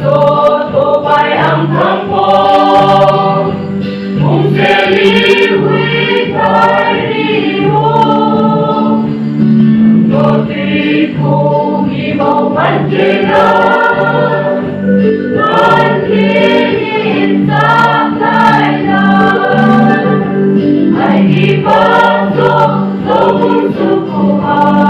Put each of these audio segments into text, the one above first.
tupay ang kampo, kung seliwit ay liho, doti kong ibaw panjiran, manlingin sa kailan, ay ipasok sa susukuhan.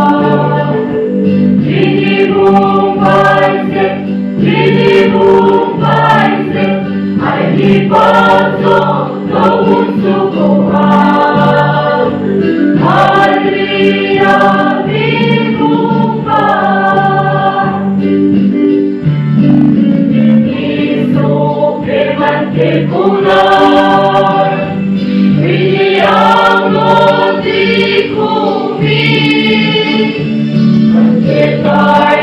Dinibong paisip, ay ipasok sa susukuhan. Maria, dinibong isuke man kikunan, William di kuming, Pagkitay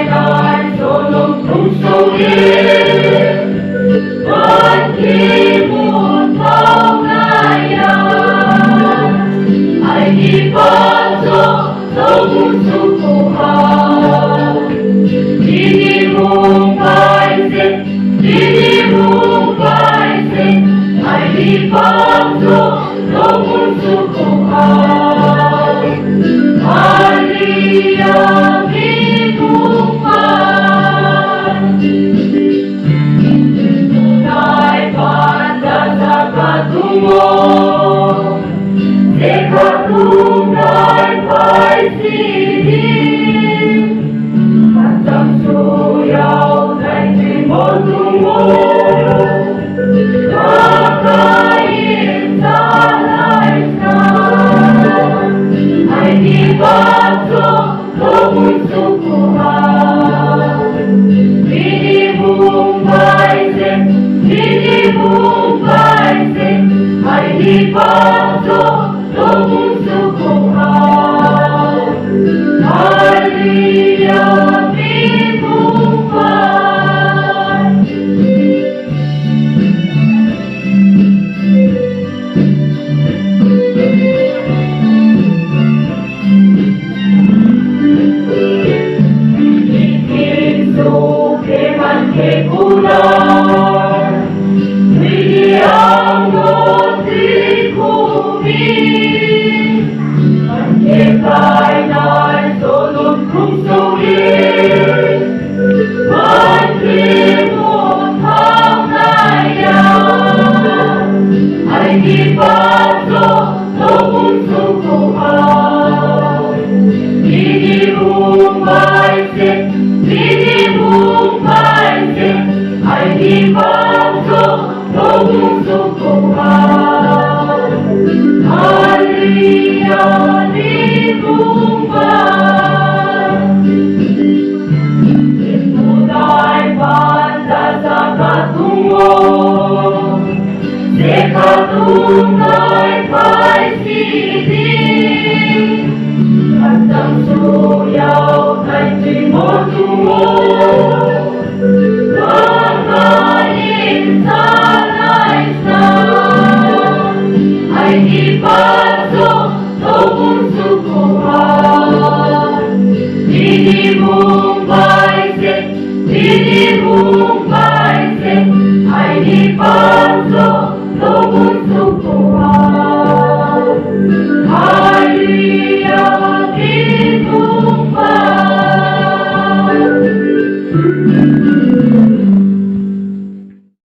solong tusuin, pagkimot ang ngayon, ay ipasok sa susukuhan. Dinibong paisip, ay ipasok sa susukuhan. Maria, Ikatunay pa'y sining, at ang suyaw na'y timo-tumo, kakain sa laiskan, ay ipasok sa susukuhan. Dinibong paisip, ay ipasok sa susukuhan. Maria, dinibong Ikinsuke man kikunan, William di kuming, Pagkitay na'y solong tusuin, pagkimot ang ngayon, ay ipasok sa susukuhan. Dinibong paisip, ay ipasok sa susukuhan. Maria, dinibong tunay banda sa katungo, ikatunay pa'y sining, at ang suyaw na'y timo-tumo,